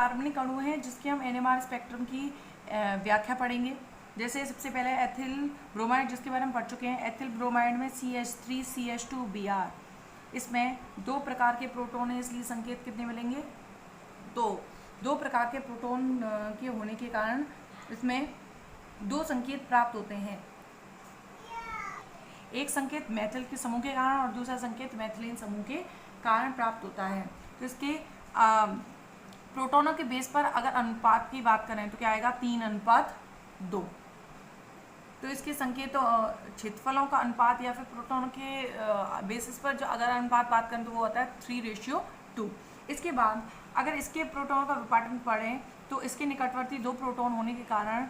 कार्बनिक अणु हैं जिसके हम NMR स्पेक्ट्रम की व्याख्या पढ़ेंगे। जैसे सबसे पहले एथिल ब्रोमाइड, जिसके बारे में पढ़ चुके हैं। एथिल ब्रोमाइड में CH3CH2Br, इसमें 2 प्रकार के प्रोटॉन हैं, इसलिए संकेत कितने मिलेंगे? 2 प्रकार के प्रोटॉन के होने के कारण इसमें 2 संकेत प्राप्त होते हैं। एक संकेत मेथिल के समूह के कारण और दूसरा संकेत मेथिलीन समूह के कारण प्राप्त होता है। तो इसके प्रोटॉनों के बेस पर अगर अनुपात की बात करें तो क्या आएगा? 3:2। तो इसके संकेतों क्षेत्रफलों का अनुपात या फिर प्रोटॉन के बेसिस पर जो अगर अनुपात बात करें तो वो होता है 3:2। इसके बाद अगर इसके प्रोटॉन का विपाटन पढ़ें तो इसके निकटवर्ती 2 प्रोटॉन होने के कारण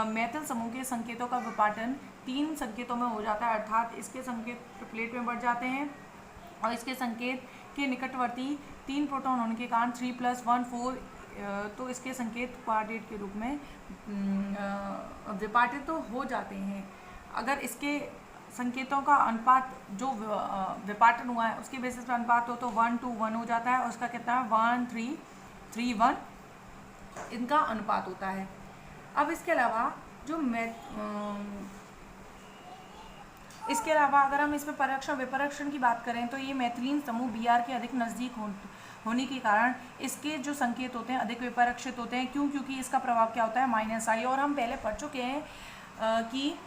मेथिल समूह के संकेतों का विपाटन 3 संकेतों में हो जाता है, अर्थात इसके संकेत ट्रिपलेट में बढ़ जाते हैं और इसके संकेत के निकटवर्ती 3 प्रोटॉन होने के कारण 3 + 1 4, तो इसके संकेत क्वाड्रेट के रूप में विपाटित तो हो जाते हैं। अगर इसके संकेतों का अनुपात जो विपाटन हुआ है उसके बेसिस पर अनुपात हो तो 1:1 हो जाता है और उसका कितना है? 1:3:1 इनका अनुपात होता है। अब इसके अलावा अगर हम इसमें परीक्षण विपरीक्षण की बात करें तो ये मेथिलीन समूह Br के अधिक नज़दीक होने के कारण इसके जो संकेत होते हैं अधिक विपरीक्षित होते हैं। क्यों? क्योंकि इसका प्रभाव क्या होता है? -I। और हम पहले पढ़ चुके हैं कि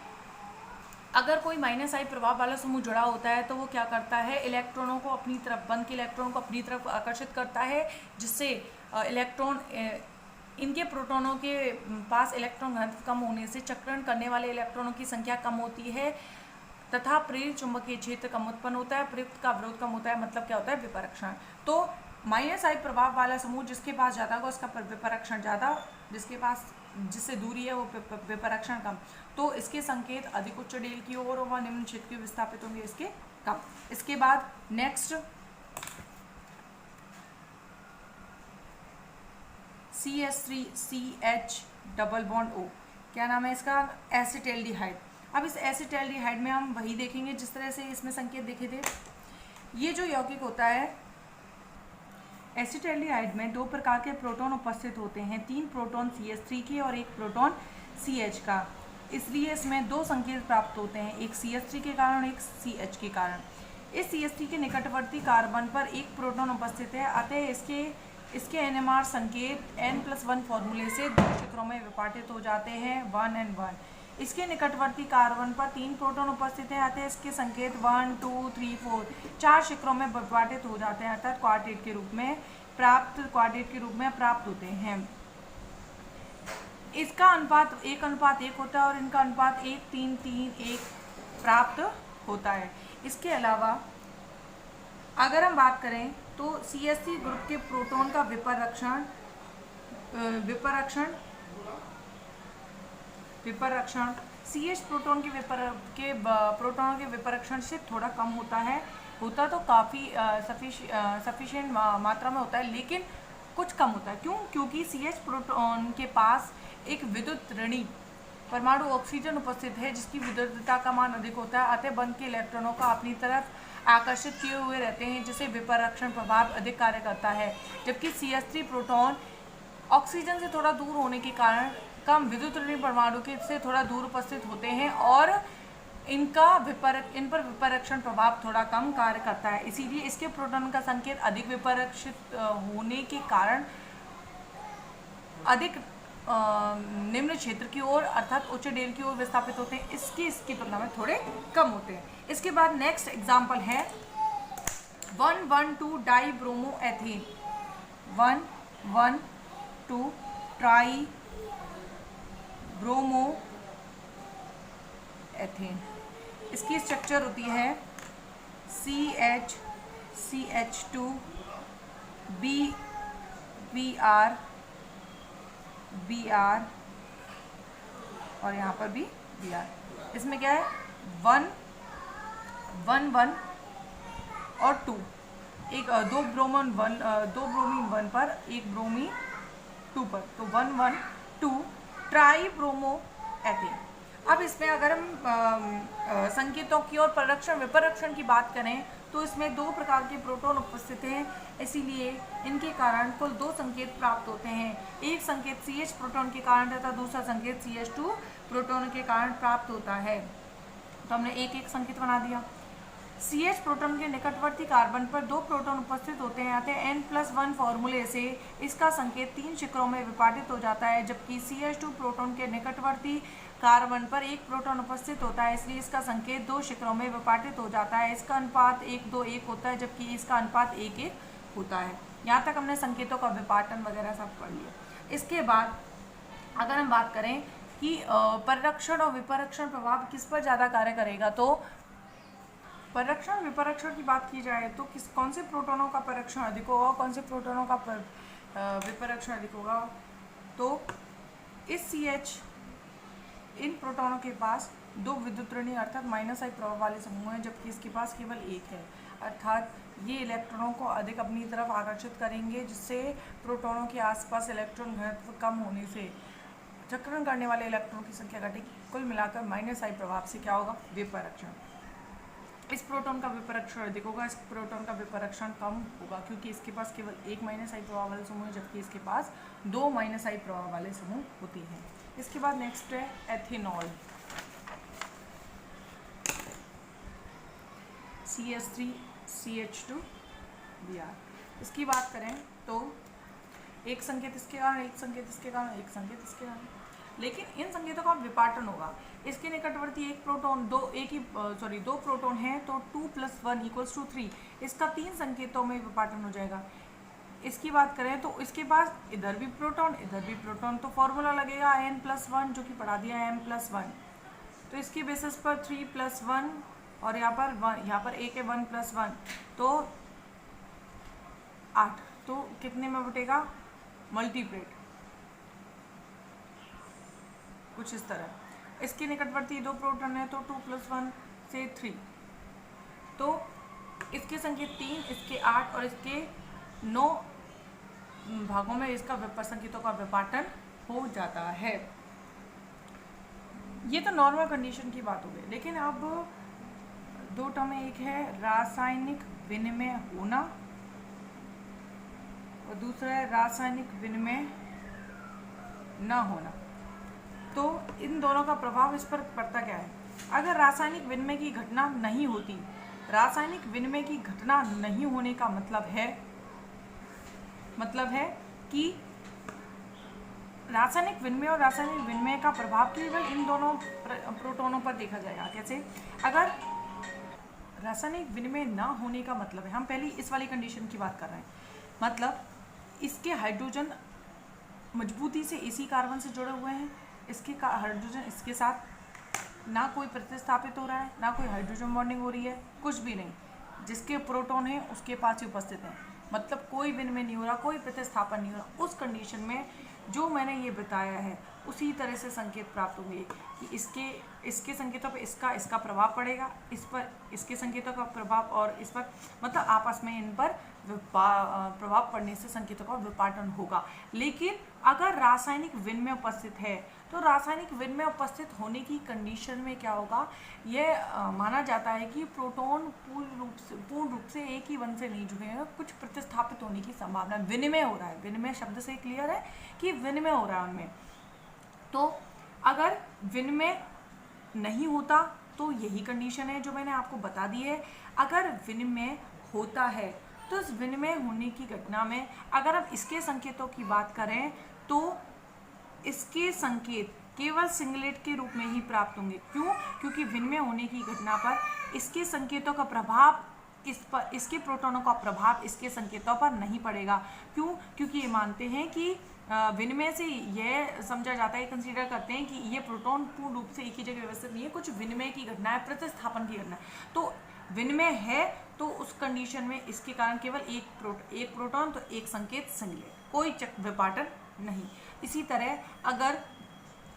अगर कोई -I प्रभाव वाला समूह जुड़ा होता है तो वो क्या करता है? इलेक्ट्रॉनों को अपनी तरफ, बंद के इलेक्ट्रॉनों को अपनी तरफ आकर्षित करता है, जिससे इलेक्ट्रॉन इनके प्रोटॉनों के पास इलेक्ट्रॉन घनत्व कम होने से चक्रण करने वाले इलेक्ट्रॉनों की संख्या कम होती है तथा प्रेरित चुंबकीय क्षेत्र कम उत्पन्न होता है, प्रयुक्त का अवरोध कम होता है। मतलब क्या होता है? विपरीक्षण। तो -I प्रभाव वाला समूह जिसके पास ज़्यादा होगा उसका विपरीक्षण ज़्यादा, जिससे दूरी है वो विपरीक्षण कम। तो इसके संकेत अधिक उच्च डेल की ओर और निम्न क्षेत्र के विस्थापित होंगे इसके कम। इसके बाद next CH3CH double bond O, क्या नाम है इसका? एसिटाल्डिहाइड। अब इस एसिटाल्डिहाइड में हम वही देखेंगे जिस तरह से इसमें संकेत देखे थे। ये जो यौगिक होता है एसिटाल्डिहाइड में 2 प्रकार के प्रोटॉन उपस्थित होते हैं, 3 प्रोटॉन CH3 के और 1 प्रोटॉन CH का। इसलिए इसमें 2 संकेत प्राप्त होते हैं, एक CH3 के कारण और एक CH के कारण। इस CH3 के निकटवर्ती कार्बन पर 1 प्रोटॉन उपस्थित है, अतः इसके NMR संकेत N+1 फॉर्मूले से 2 शिखरों में विभाजित हो जाते हैं, 1 and 1। इसके निकटवर्ती कार्बन पर 3 प्रोटॉन उपस्थित हैं, अतः इसके संकेत 1 2 3 4 4 शिखरों में विभाजित हो जाते हैं, अर्थात क्वाड्रेट के रूप में प्राप्त होते हैं। इसका अनुपात 1:1 होता है और इनका अनुपात 1:3:1 प्राप्त होता है। इसके अलावा अगर हम बात करें तो CH3 ग्रुप के प्रोटॉन का विपरीक्षण CH प्रोटॉन के प्रोटॉनों के विपरीक्षण से थोड़ा कम होता है, होता तो काफ़ी सफिशिएंट मात्रा में होता है, लेकिन कुछ कम होता है। क्यों? क्योंकि CH प्रोटॉन के पास एक विद्युत ऋणी परमाणु ऑक्सीजन उपस्थित है जिसकी विद्युतता का मान अधिक होता है, अतः बंद के इलेक्ट्रॉनों को अपनी तरफ आकर्षित किए हुए रहते हैं, जिससे विपरीक्षण प्रभाव अधिक कार्य करता है। जबकि CH3 प्रोटॉन ऑक्सीजन से थोड़ा दूर होने के कारण कम विद्युत ऋणी परमाणु के से थोड़ा दूर उपस्थित होते हैं और इन पर विपरीक्षण प्रभाव थोड़ा कम कार्य करता है। इसीलिए इसके प्रोटॉन का संकेत अधिक विपरीक्षित होने के कारण अधिक निम्न क्षेत्र की ओर अर्थात उच्च डेल की ओर विस्थापित होते हैं, इसकी तुलना में थोड़े कम होते हैं। इसके बाद नेक्स्ट एग्जाम्पल है 1,1,2 डाइब्रोमोएथेन, 1,1,2 ट्राई ब्रोमोएथेन। इसकी स्ट्रक्चर होती है CH2 Br और यहाँ पर भी Br। इसमें क्या है 1 1 1 और 2, दो ब्रोमीन 1 पर एक ब्रोमीन 2 पर, तो 1 1 2 ट्राई ब्रोमोएथेन। अब इसमें अगर हम संकेतों की और पररक्षण विपरक्षण की बात करें तो इसमें दो प्रकार के प्रोटॉन उपस्थित हैं, इसीलिए इनके कारण कुल दो संकेत प्राप्त होते हैं। एक संकेत CH प्रोटॉन के कारण तथा दूसरा संकेत CH2 प्रोटॉन के कारण प्राप्त होता है। तो हमने एक एक संकेत बना दिया। CH प्रोटॉन के निकटवर्ती कार्बन पर दो प्रोटॉन उपस्थित होते हैं, अतः N+1 फॉर्मूले से इसका संकेत 3 शिखरों में विभाजित हो जाता है, जबकि CH2 प्रोटॉन के निकटवर्ती कार्बन पर एक प्रोटॉन उपस्थित होता है, इसलिए इसका संकेत 2 शिखरों में विभाजित हो जाता है। इसका अनुपात 1:2:1 होता है, जबकि इसका अनुपात 1:1 होता है। यहाँ तक हमने संकेतों का विपाटन वगैरह सब पढ़ लिया। इसके बाद अगर हम बात करें कि पररक्षण और विपरक्षण प्रभाव किस पर ज़्यादा कार्य करेगा, तो पररक्षण विपरक्षण की बात की जाए तो कौन से प्रोटॉनों का पररक्षण अधिक होगा, कौन से प्रोटॉनों का विपरक्षण अधिक होगा। तो इस CH इन प्रोटॉनों के पास दो विद्युत ऋणी अर्थात -I प्रभाव वाले समूह हैं, जबकि इसके पास केवल एक है, अर्थात ये इलेक्ट्रॉनों को अधिक अपनी तरफ आकर्षित करेंगे, जिससे प्रोटॉनों के आसपास इलेक्ट्रॉन घनत्व कम होने से चक्रण करने वाले इलेक्ट्रॉनों की संख्या घटेगी। कुल मिलाकर -I प्रभाव से क्या होगा, विपरक्षण। इस प्रोटॉन का विपरक्षण अधिक होगा, इस प्रोटॉन का विपरक्षण कम होगा, क्योंकि इसके पास केवल एक -I प्रभाव वाले समूह है, जबकि इसके पास दो -I प्रभाव वाले समूह होते हैं। इसके बाद नेक्स्ट है एथेनॉल, CH3CH2Br। इसकी बात करें तो एक संकेत इसके कारण, एक संकेत इसके कारण, एक संकेत इसके कारण, लेकिन इन संकेतों का विपाटन होगा। इसके निकटवर्ती एक प्रोटॉन दो प्रोटॉन हैं, तो 2 + 1 = 3। इसका 3 संकेतों में विपाटन हो जाएगा। इसकी बात करें तो इसके पास इधर भी प्रोटॉन, इधर भी प्रोटॉन, तो फॉर्मूला लगेगा N+1, जो कि पढ़ा दिया है M+1। तो इसकी बेसिस पर 3 + 1 और यहाँ पर 1, यहाँ पर एक है 1 + 1, तो 8। तो कितने में बटेगा, मल्टीप्लेट कुछ इस तरह। इसके निकटवर्ती दो प्रोटॉन है, तो 2 + 1 से 3, तो इसके संकेत 3, इसके 8 और इसके 9 भागों में इसका संकेतों का विपाटन हो जाता है। ये तो नॉर्मल कंडीशन की बात हो गई, लेकिन अब दो टर्म में, एक है रासायनिक विनिमय होना और दूसरा है रासायनिक विनिमय न होना। तो इन दोनों का प्रभाव इस पर पड़ता क्या है। अगर रासायनिक विनिमय की घटना नहीं होती, रासायनिक विनिमय की घटना नहीं होने का मतलब है कि रासायनिक विनिमय और रासायनिक विनिमय का प्रभाव केवल इन दोनों प्रोटॉनों पर देखा जाएगा। कैसे, अगर रासायनिक विनिमय ना होने का मतलब है, हम पहले इस वाली कंडीशन की बात कर रहे हैं, मतलब इसके हाइड्रोजन मजबूती से इसी कार्बन से जुड़े हुए हैं, इसके हाइड्रोजन इसके साथ ना कोई प्रतिस्थापित हो रहा है, ना कोई हाइड्रोजन बॉन्डिंग हो रही है, कुछ भी नहीं, जिसके प्रोटॉन है उसके पास ही उपस्थित है, मतलब कोई विनिमय नहीं हो रहा, कोई प्रतिस्थापन नहीं हो रहा। उस कंडीशन में जो मैंने ये बताया है उसी तरह से संकेत प्राप्त होंगे कि इसके संकेतों पर इसका प्रभाव पड़ेगा, इस पर इसके संकेतों का प्रभाव, और इस पर, मतलब आपस में इन पर प्रभाव पड़ने से संकेतों का विपाटन होगा। लेकिन अगर रासायनिक विनिमय उपस्थित है, तो रासायनिक विनिमय उपस्थित होने की कंडीशन में क्या होगा, यह माना जाता है कि प्रोटॉन पूर्ण रूप से एक ही वन से नहीं जुड़े हैं, कुछ प्रतिस्थापित होने की संभावना, विनिमय हो रहा है, विनिमय शब्द से क्लियर है कि विनिमय हो रहा है उनमें। तो अगर विनिमय नहीं होता तो यही कंडीशन है जो मैंने आपको बता दी है। अगर विनिमय होता है तो इस विनिमय होने की घटना में अगर हम इसके संकेतों की बात करें तो इसके संकेत केवल सिंगलेट के रूप में ही प्राप्त होंगे। क्यों? क्योंकि विनिमय होने की घटना पर इसके संकेतों का प्रभाव इसके प्रोटॉनों का प्रभाव इसके संकेतों पर नहीं पड़ेगा। क्यों? क्योंकि ये मानते हैं कि विनिमय से यह समझा जाता है, कंसीडर करते हैं कि ये प्रोटॉन पूर्ण रूप से एक ही जगह व्यवस्थित नहीं है, कुछ विनिमय की घटना है, प्रतिस्थापन की घटना है। तो विनिमय है तो उस कंडीशन में इसके कारण केवल एक प्रोटॉन तो एक संकेत सिंगलेट, कोई विपाटन नहीं। इसी तरह अगर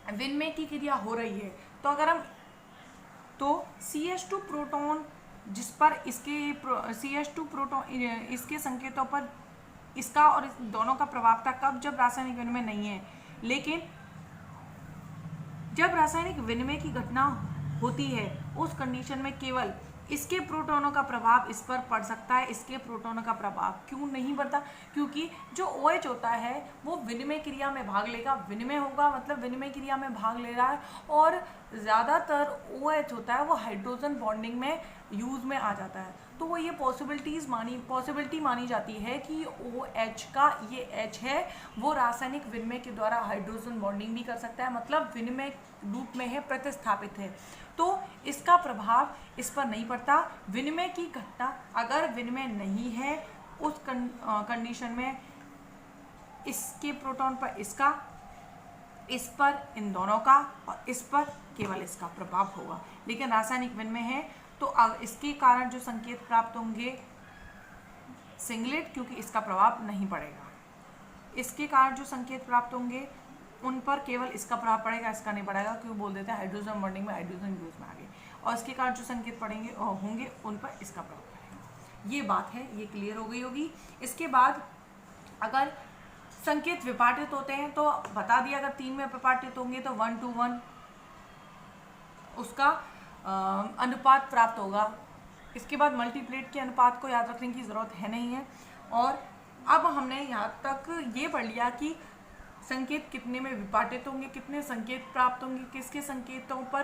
विनिमय की क्रिया हो रही है तो अगर हम CH2 प्रोटॉन जिस पर इसके CH2 प्रोटॉन इसके संकेतों पर इसका और दोनों का प्रभाव था कब, जब रासायनिक विनिमय नहीं है। लेकिन जब रासायनिक विनिमय की घटना होती है उस कंडीशन में केवल इसके प्रोटॉनों का प्रभाव इस पर पड़ सकता है, इसके प्रोटॉनों का प्रभाव क्यों नहीं पड़ता? क्योंकि जो OH होता है वो विनिमय क्रिया में भाग लेगा, विनिमय होगा मतलब विनिमय क्रिया में भाग ले रहा है, और ज़्यादातर OH होता है वो हाइड्रोजन बॉन्डिंग में यूज में आ जाता है। तो वो ये पॉसिबिलिटी मानी जाती है कि OH का ये H है वो रासायनिक विनिमय के द्वारा हाइड्रोजन बॉन्डिंग भी कर सकता है, मतलब विनिमय रूप में है, प्रतिस्थापित है, तो इसका प्रभाव इस पर नहीं पड़ता। विनिमय की घटना अगर विनिमय नहीं है उस कंडीशन में इसके प्रोटॉन पर इसका, इस पर इन दोनों का, और इस पर केवल इसका प्रभाव होगा। लेकिन रासायनिक विनिमय है तो इसके कारण जो संकेत प्राप्त होंगे सिंगलेट, क्योंकि इसका प्रभाव नहीं पड़ेगा। इसके कारण जो संकेत प्राप्त होंगे उन पर केवल इसका प्रभाव पड़ेगा, इसका नहीं पड़ेगा, क्यों बोल देते हैं हाइड्रोजन बॉन्डिंग में हाइड्रोजन यूज में आ गए, और इसके कारण जो संकेत पड़ेंगे होंगे उन पर इसका प्रभाव पड़ेगा। ये बात है, ये क्लियर हो गई होगी। इसके बाद अगर संकेत विपाटित होते हैं तो बता दिया, अगर 3 में विपाटित होंगे तो 1 to 1 उसका अनुपात प्राप्त होगा। इसके बाद मल्टीप्लेट के अनुपात को याद रखने की ज़रूरत है नहीं है। और अब हमने यहाँ तक ये पढ़ लिया कि संकेत कितने में विपाटित होंगे, कितने संकेत प्राप्त होंगे, किसके संकेतों पर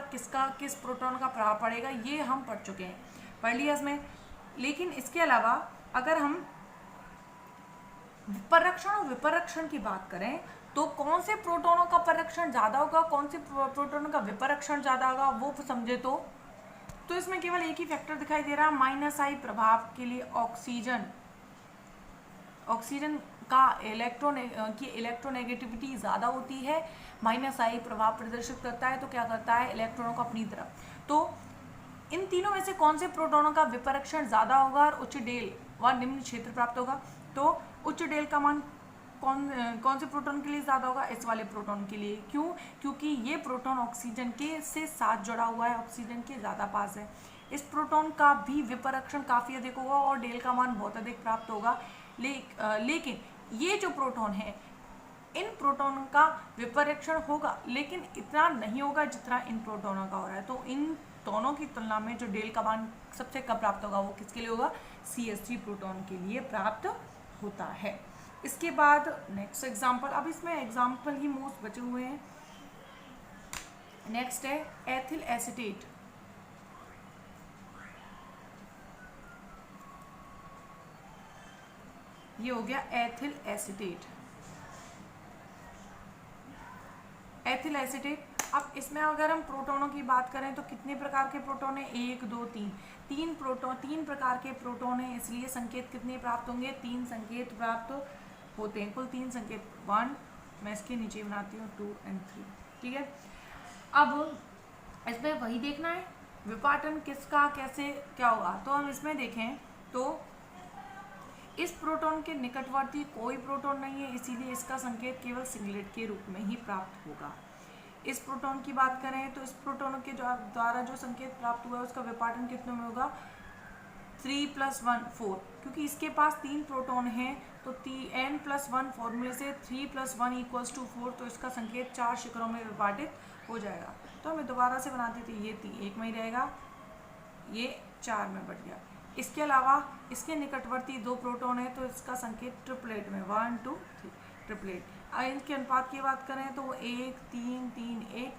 किस प्रोटॉन का प्रभाव पड़ेगा, ये हम पढ़ चुके हैं, पढ़ लिया इसमें। लेकिन इसके अलावा अगर हम परक्षण और विपरक्षण की बात करें तो कौन से प्रोटॉनों का परक्षण ज़्यादा होगा, कौन से प्रोटॉनों का विपरक्षण ज़्यादा होगा, वो समझे तो इसमें केवल एक ही फैक्टर दिखाई दे रहा है, -I प्रभाव के लिए ऑक्सीजन का इलेक्ट्रोनेगेटिविटी ज़्यादा होती है, -I प्रभाव प्रदर्शित करता है, तो क्या करता है इलेक्ट्रॉनों को अपनी तरफ। तो इन तीनों में से कौन से प्रोटॉनों का विपरक्षण ज़्यादा होगा और उच्च डेल व निम्न क्षेत्र प्राप्त होगा? तो उच्च डेल का मान कौन से प्रोटॉन के लिए ज़्यादा होगा? इस वाले प्रोटॉन के लिए। क्यों? क्योंकि ये प्रोटॉन ऑक्सीजन के से साथ जुड़ा हुआ है, ऑक्सीजन के ज़्यादा पास है। इस प्रोटॉन का भी विपरक्षण काफ़ी अधिक होगा और डेल का मान बहुत अधिक प्राप्त होगा। लेकिन ये जो प्रोटॉन है इन प्रोटॉनों का विपरीक्षण होगा, लेकिन इतना नहीं होगा जितना इन प्रोटॉनों का हो रहा है। तो इन दोनों की तुलना में जो डेल का मान सबसे कम प्राप्त होगा वो किसके लिए होगा? CH3 प्रोटॉन के लिए प्राप्त होता है। इसके बाद नेक्स्ट एग्जाम्पल, अब इसमें एग्जाम्पल ही मोस्ट बचे हुए हैं। नेक्स्ट है एथिल एसीटेट। ये हो गया एथिल एसीटेट। एथिल एसीटेट, अब इसमें अगर हम प्रोटॉनों की बात करें तो कितने प्रकार के प्रोटॉन हैं? 1 2 3 तीन प्रकार के प्रोटॉन हैं, इसलिए संकेत कितने प्राप्त होंगे? 3 संकेत प्राप्त होते हैं, कुल 3 संकेत। 1 मैं इसके नीचे बनाती हूँ, 2 और 3, ठीक है। अब इसमें वही देखना है विपाटन किसका कैसे क्या होगा। तो हम इसमें देखें तो इस प्रोटॉन के निकटवर्ती कोई प्रोटॉन नहीं है, इसीलिए इसका संकेत केवल सिंगलेट के रूप में ही प्राप्त होगा। इस प्रोटॉन की बात करें तो इस प्रोटॉन के द्वारा जो संकेत प्राप्त हुआ है उसका विपाटन कितने में होगा? 3 + 1 4, क्योंकि इसके पास 3 प्रोटॉन हैं तो n+1 फॉर्मूले से 3 + 1 = 4, तो इसका संकेत 4 शिखरों में विपाटित हो जाएगा। तो हमें दोबारा से बनाते थे, ये 1 में ही रहेगा, ये 4 में बढ़ गया। इसके अलावा इसके निकटवर्ती 2 प्रोटॉन है तो इसका संकेत ट्रिपलेट में 1 2 3 ट्रिपलेट। इनके अनुपात की बात करें तो वो 1 3 3 1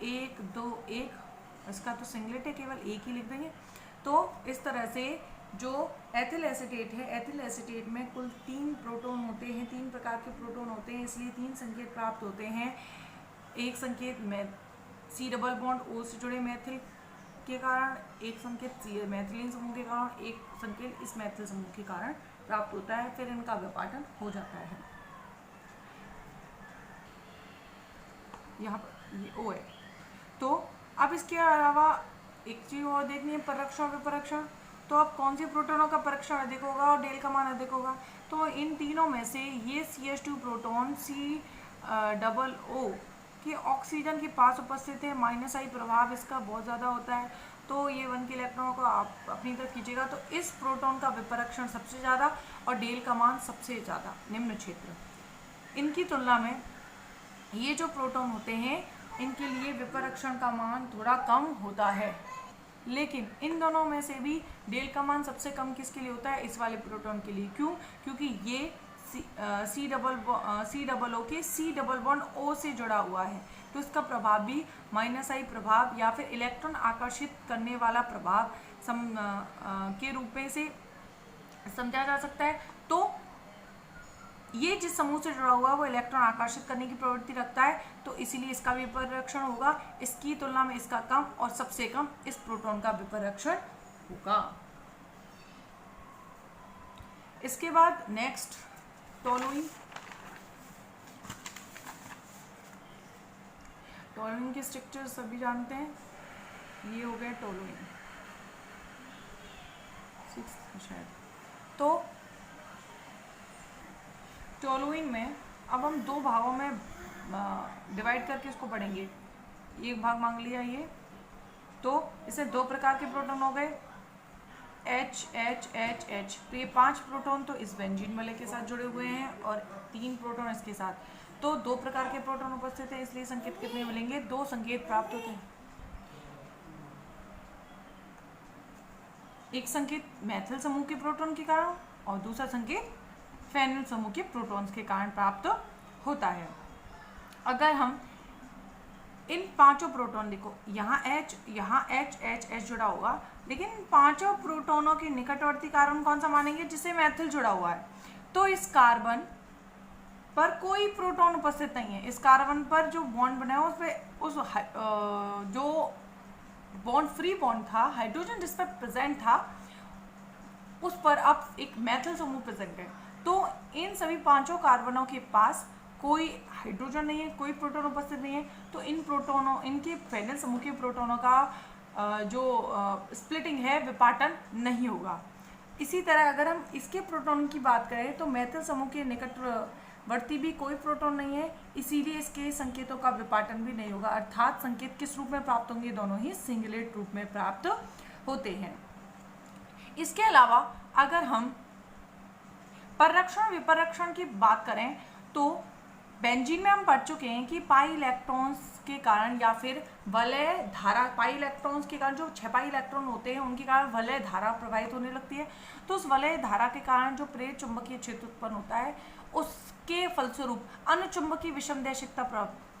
1 2 1, इसका तो सिंगलेट है, केवल 1 ही लिख देंगे। तो इस तरह से जो एथिल एसीटेट है, एथिल एसीटेट में कुल 3 प्रोटॉन होते हैं, 3 प्रकार के प्रोटॉन होते हैं, इसलिए 3 संकेत प्राप्त होते हैं। एक संकेत में C डबल बॉन्ड O से जुड़े मैथिल के कारण, एक संकेत मैथिलीन समूह के कारण, एक संकेत इस मैथिल समूह के कारण प्राप्त होता है, फिर इनका विपाटन हो जाता है। यहाँ पर ये O है। तो अब इसके अलावा एक चीज और देखनी है, परक्षण विपरक्षण। तो अब कौन से प्रोटॉनों का परक्षण अधिक होगा और डेल का मान अधिक होगा? तो इन तीनों में से ये CH2 प्रोटॉन COO कि ऑक्सीजन के पास उपस्थित है, -I प्रभाव इसका बहुत ज़्यादा होता है, तो ये 1 के इलेक्ट्रॉनों को आप अपनी तरफ खींचेगा, तो इस प्रोटॉन का विपरक्षण सबसे ज़्यादा और डेल का मान सबसे ज़्यादा निम्न क्षेत्र। इनकी तुलना में ये जो प्रोटॉन होते हैं इनके लिए विपरीक्षण का मान थोड़ा कम होता है। लेकिन इन दोनों में से भी डेल का मान सबसे कम किसके लिए होता है? इस वाले प्रोटॉन के लिए। क्यों? क्योंकि ये सी डबल ओ के सी डबल बॉन्ड ओ से जुड़ा हुआ है, तो इसका प्रभाव भी -I प्रभाव या फिर इलेक्ट्रॉन आकर्षित करने वाला प्रभाव के रूप में से समझा जा सकता है। तो ये जिस समूह से जुड़ा हुआ है वो इलेक्ट्रॉन आकर्षित करने की प्रवृत्ति रखता है, तो इसीलिए इसका विपरीक्षण होगा। इसकी तुलना में इसका कम, और सबसे कम इस प्रोटॉन का विपरीक्षण होगा। इसके बाद नेक्स्ट टोलुइन। टोलुइन के स्ट्रक्चर सभी जानते हैं। ये हो गया टोलुइन 6 शायद। तो टोलुइन में अब हम दो भागों में डिवाइड करके इसको पढ़ेंगे। एक भाग मांग लिया ये, तो इसे दो प्रकार के प्रोटॉन हो गए, H H H H। तो ये 5 प्रोटॉन तो इस बेंजीन वाले के साथ जुड़े हुए हैं और 3 प्रोटॉन इसके साथ। तो दो प्रकार के प्रोटॉन उपस्थित है, इसलिए संकेत कितने मिलेंगे? 2 संकेत प्राप्त होते हैं। एक संकेत मैथिल समूह के प्रोटॉन के कारण और दूसरा संकेत फेनिल समूह के प्रोटॉन्स के कारण प्राप्त होता है। अगर हम इन पांचों प्रोटॉन, देखो यहाँ H H H जुड़ा होगा, लेकिन पांचों प्रोटॉनों के निकटवर्ती कार्बन कौन सा मानेंगे? जिससे मैथिल जुड़ा हुआ है। तो इस कार्बन पर कोई प्रोटॉन उपस्थित नहीं है। इस कार्बन पर जो बॉन्ड बना है उस पे जो बॉन्ड फ्री बॉन्ड था, हाइड्रोजन जिस पर प्रेजेंट था, उस पर अब एक मैथिल समूह प्रेजेंट है। तो इन सभी पांचों कार्बनों के पास कोई हाइड्रोजन नहीं है, कोई प्रोटॉन उपस्थित नहीं है। तो इन प्रोटॉनों, इनके फेनिल समूह के प्रोटॉनों का जो स्प्लिटिंग है, विपाटन नहीं होगा। इसी तरह अगर हम इसके प्रोटॉन की बात करें तो मैथिल समूह के निकटवर्ती भी कोई प्रोटॉन नहीं है, इसीलिए इसके संकेतों का विपाटन भी नहीं होगा। अर्थात संकेत किस रूप में प्राप्त होंगे? दोनों ही सिंगलेट रूप में प्राप्त होते हैं। इसके अलावा अगर हम पररक्षण विपरीक्षण की बात करें तो बेंजीन में हम पढ़ चुके हैं कि पाई इलेक्ट्रॉन्स के कारण या फिर वलय धारा, पाई इलेक्ट्रॉन्स के कारण जो 6 पाई इलेक्ट्रॉन होते हैं उनके कारण वलय धारा प्रवाहित होने लगती है। तो उस वलय धारा के कारण जो प्रेरित चुंबकीय क्षेत्र उत्पन्न होता है, उसके फलस्वरूप अनुचुंबकीय विषमदैशिकता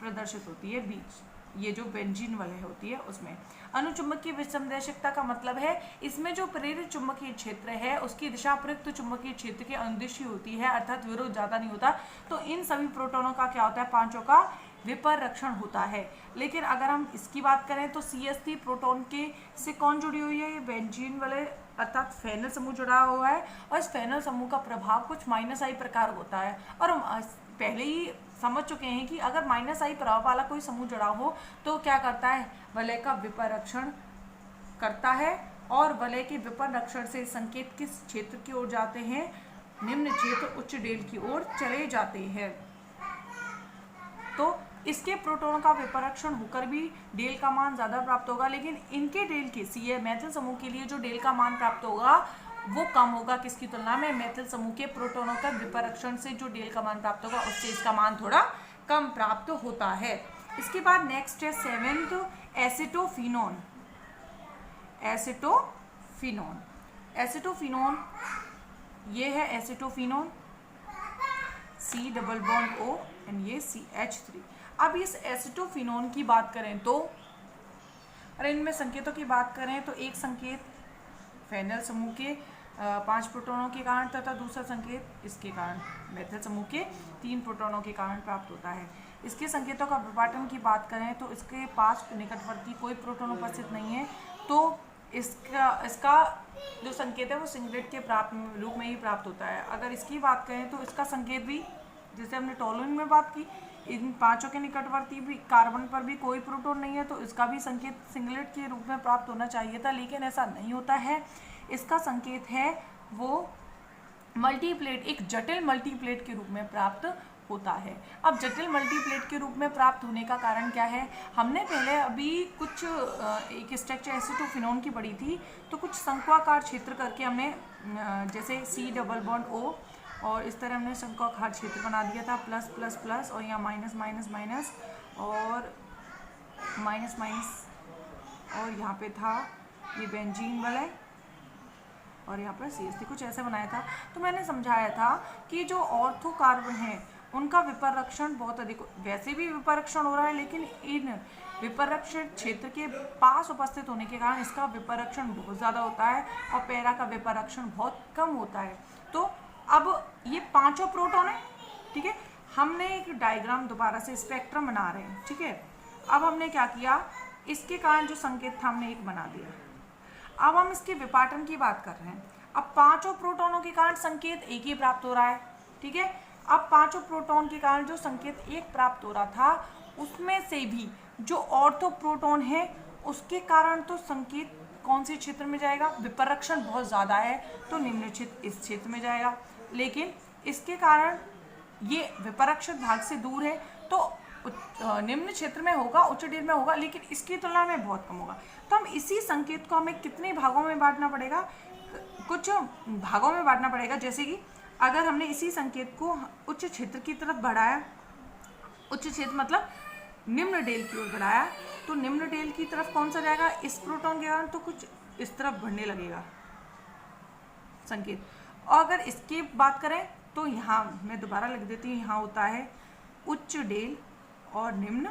प्रदर्शित होती है। बीच ये जो बेंजीन वलय होती है उसमें अनुचुंबकीय विषमदैशिकता का मतलब है इसमें जो प्रेरित चुंबकीय क्षेत्र है उसकी दिशा प्रयुक्त चुंबकीय क्षेत्र के अनुदिशी होती है, अर्थात विरोध ज़्यादा नहीं होता। तो इन सभी प्रोटॉनों का क्या होता है? पांचों का विपरीक्षण होता है। लेकिन अगर हम इसकी बात करें तो CH3 प्रोटॉन के से कौन जुड़ी हुई है? ये बेंजीन वाले अर्थात फेनिल समूह जुड़ा हुआ है, और इस फेनिल समूह का प्रभाव कुछ -I प्रकार होता है। और हम पहले ही समझ चुके हैं कि अगर -I प्रभाव वाला कोई समूह जुड़ा हो तो क्या करता है? वलय का विपरीक्षण करता है, और वलय के विपरीक्षण से संकेत किस क्षेत्र की ओर जाते हैं? निम्न क्षेत्र उच्च डेल की ओर चले जाते हैं। तो इसके प्रोटॉन का विपरीक्षण होकर भी डेल का मान ज़्यादा प्राप्त होगा, लेकिन इनके डेल के सी मैथिल समूह के लिए जो डेल का मान प्राप्त होगा वो कम होगा। किसकी तुलना में? मैथिल समूह के प्रोटॉनों का विपरीक्षण से जो डेल का मान प्राप्त होगा उससे इसका मान थोड़ा कम प्राप्त होता है। इसके बाद नेक्स्ट है 7th एसिटोफिनोन। एसिटोफिनोन ये है acetophenone, C double bond O and ये CH3। अब इस एसिटोफिनोन की बात करें तो, अरे इनमें संकेतों की बात करें तो एक संकेत फेनिल समूह के 5 प्रोटॉनों के कारण तथा दूसरा संकेत इसके कारण मैथिल समूह के 3 प्रोटॉनों के कारण प्राप्त होता है। इसके संकेतों का विपाटन की बात करें तो इसके पास निकटवर्ती कोई प्रोटॉन उपस्थित नहीं है, तो इसका जो संकेत है वो सिंगलेट के रूप में ही प्राप्त होता है। अगर इसकी बात करें तो इसका संकेत भी, जैसे हमने टोलुइन में बात की, इन पांचों के निकटवर्ती भी कार्बन पर भी कोई प्रोटॉन नहीं है, तो इसका भी संकेत सिंगलेट के रूप में प्राप्त होना चाहिए था, लेकिन ऐसा नहीं होता है। इसका संकेत है वो मल्टीप्लेट, एक जटिल मल्टीप्लेट के रूप में प्राप्त होता है। अब जटिल मल्टीप्लेट के रूप में प्राप्त होने का कारण क्या है? हमने पहले अभी कुछ एक स्ट्रक्चर एसिटोफिनोन की पढ़ी थी, तो कुछ शंक्वाकार क्षेत्र करके हमने जैसे C डबल बॉन्ड O और इस तरह हमने शंक्वाकार क्षेत्र बना दिया था, प्लस प्लस प्लस और यहाँ माइनस माइनस माइनस, और माइनस माइनस, और यहाँ पे था ये बेंजीन वाला और यहाँ पर CH3 कुछ ऐसे बनाया था। तो मैंने समझाया था कि जो ऑर्थो कार्बन है उनका विपरक्षण बहुत अधिक, वैसे भी विपरक्षण हो रहा है लेकिन इन विपरक्षण क्षेत्र के पास उपस्थित होने के कारण इसका विपरक्षण बहुत ज़्यादा होता है और पैरा का विपरक्षण बहुत कम होता है। तो अब ये पांचों प्रोटॉन है, ठीक है। हमने एक डायग्राम दोबारा से स्पेक्ट्रम बना रहे हैं, ठीक है। अब हमने क्या किया, इसके कारण जो संकेत था हमने एक बना दिया। अब हम इसके विपाटन की बात कर रहे हैं। अब पांचों प्रोटॉनों के कारण संकेत एक ही प्राप्त हो रहा है, ठीक है। अब पांचों प्रोटॉन के कारण जो संकेत एक प्राप्त हो रहा था उसमें से भी जो ऑर्थो प्रोटॉन है उसके कारण तो संकेत कौन से क्षेत्र में जाएगा, विपरक्षण बहुत ज़्यादा है तो निम्नलिखित इस क्षेत्र में जाएगा। लेकिन इसके कारण ये विपरक्षित भाग से दूर है तो निम्न क्षेत्र में होगा, उच्च डेल में होगा, लेकिन इसकी तुलना में बहुत कम होगा। तो हम इसी संकेत को हमें कितने भागों में बांटना पड़ेगा, कुछ भागों में बांटना पड़ेगा। जैसे कि अगर हमने इसी संकेत को उच्च क्षेत्र की तरफ बढ़ाया, उच्च क्षेत्र मतलब निम्न डेल की ओर बढ़ाया, तो निम्न डेल की तरफ कौन सा जाएगा, इस प्रोटॉन के कारण तो कुछ इस तरफ बढ़ने लगेगा संकेत। और अगर इसकी बात करें तो यहाँ मैं दोबारा लिख देती हूँ, यहाँ होता है उच्च डेल और निम्न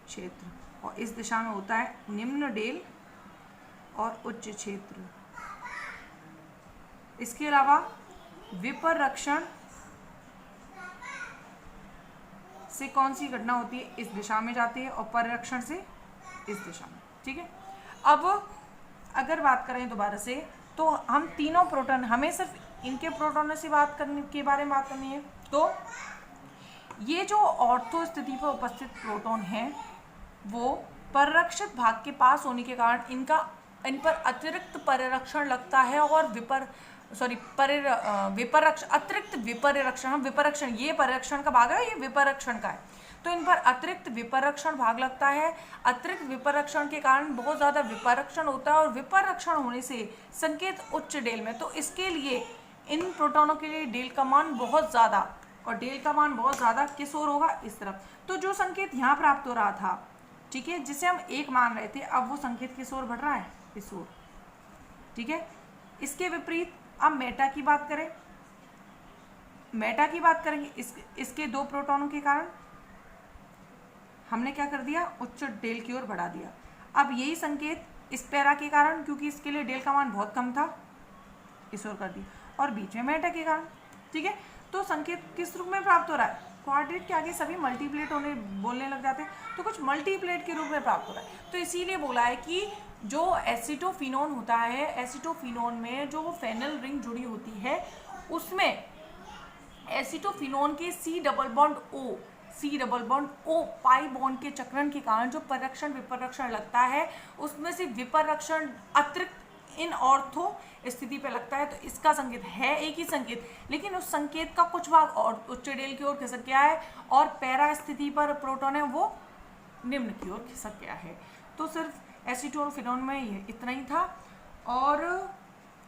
क्षेत्र, और इस दिशा में होता है निम्न डेल और उच्च क्षेत्र। इसके अलावा विपरक्षण से कौन सी घटना होती है, इस दिशा में जाती है, और परिरक्षण से इस दिशा में, ठीक है। अब अगर बात करें दोबारा से तो हम तीनों प्रोटॉन, हमें सिर्फ इनके प्रोटॉनों से बात करने के बारे में बात करनी है। तो ये जो ऑर्थो स्थिति पर उपस्थित प्रोटॉन हैं वो परिरक्षित भाग के पास होने के कारण इन पर अतिरिक्त परिरक्षण लगता है और अतिरिक्त विपरिरक्षण, हम विपरक्षण, ये परिरक्षण का भाग है, ये विपरक्षण का है, तो इन पर अतिरिक्त विपरक्षण भाग लगता है। अतिरिक्त विपरक्षण के कारण बहुत ज़्यादा विपरक्षण होता है और विपरक्षण होने से संकेत उच्च डेल में, तो इसके लिए इन प्रोटॉनों के लिए डेल का मान बहुत ज़्यादा, और डेल का मान बहुत ज़्यादा किस ओर होगा, इस तरफ। तो जो संकेत यहाँ प्राप्त हो रहा था, ठीक है, जिसे हम एक मान रहे थे, अब वो संकेत किस ओर बढ़ रहा है, इस ओर, ठीक है। इसके विपरीत अब मेटा की बात करें, मेटा की बात करेंगे, इसके दो प्रोटॉनों के कारण हमने क्या कर दिया, उच्च डेल की ओर बढ़ा दिया। अब यही संकेत इस पैरा के कारण, क्योंकि इसके लिए डेल का मान बहुत कम था, इस ओर कर दिया, और बीच में मेटा के कारण, ठीक है। तो संकेत किस रूप में प्राप्त हो रहा है, क्वाड्रेट के आगे सभी मल्टीप्लेट बोलने लग जाते हैं, तो कुछ मल्टीप्लेट के रूप में प्राप्त हो रहा है। तो इसीलिए बोला है कि जो एसिटोफिनोन होता है, एसिटोफिनोन में जो फेनल रिंग जुड़ी होती है उसमें एसिटोफिनोन के C double bond O pi bond के चक्रण के कारण जो परिरक्षण विपरक्षण लगता है उसमें से विपरक्षण अतिरिक्त इन ऑर्थो स्थिति पे लगता है। तो इसका संकेत है एक ही संकेत, लेकिन उस संकेत का कुछ भाग और उच्च डेल की ओर खिसक गया है और पैरा स्थिति पर प्रोटॉन है वो निम्न की ओर खिसक गया है। तो सिर्फ एसिटोफिनोन में ये इतना ही था। और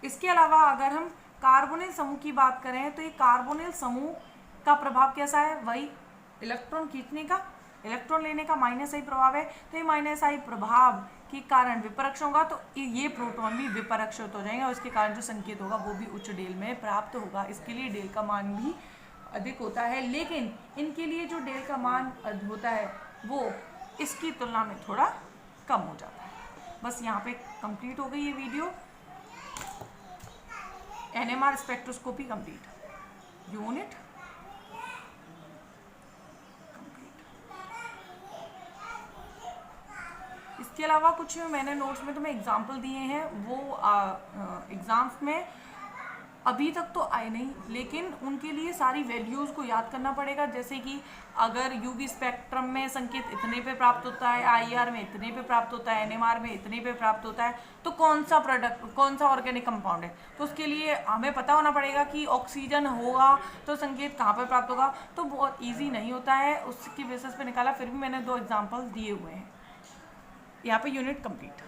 इसके अलावा अगर हम कार्बोनिल समूह की बात करें तो ये कार्बोनिल समूह का प्रभाव कैसा है, वही इलेक्ट्रॉन खींचने का, इलेक्ट्रॉन लेने का -I प्रभाव है। तो ये -I प्रभाव के कारण विपरक्षण होगा, तो ये प्रोटॉन भी विपरक्षित हो जाएंगे और इसके कारण जो संकेत होगा वो भी उच्च डेल में प्राप्त होगा। इसके लिए डेल का मान भी अधिक होता है, लेकिन इनके लिए जो डेल का मान होता है वो इसकी तुलना में थोड़ा कम हो जाता है। बस यहाँ पे कंप्लीट हो गई ये video. NMR spectroscopy complete, unit complete. इसके अलावा कुछ मैंने नोट्स में तुम्हें एग्जाम्पल दिए हैं, वो एग्जाम्स में अभी तक तो आए नहीं, लेकिन उनके लिए सारी वैल्यूज़ को याद करना पड़ेगा। जैसे कि अगर यूवी स्पेक्ट्रम में संकेत इतने पे प्राप्त होता है, IR में इतने पे प्राप्त होता है, NMR में इतने पे प्राप्त होता है, तो कौन सा प्रोडक्ट, कौन सा ऑर्गेनिक कंपाउंड है, तो उसके लिए हमें पता होना पड़ेगा कि ऑक्सीजन होगा तो संकेत कहाँ पर प्राप्त होगा। तो बहुत ईजी नहीं होता है, उसकी बेसिस पे निकाला, फिर भी मैंने 2 एग्जाम्पल दिए हुए हैं। यहाँ पे यूनिट कंप्लीट।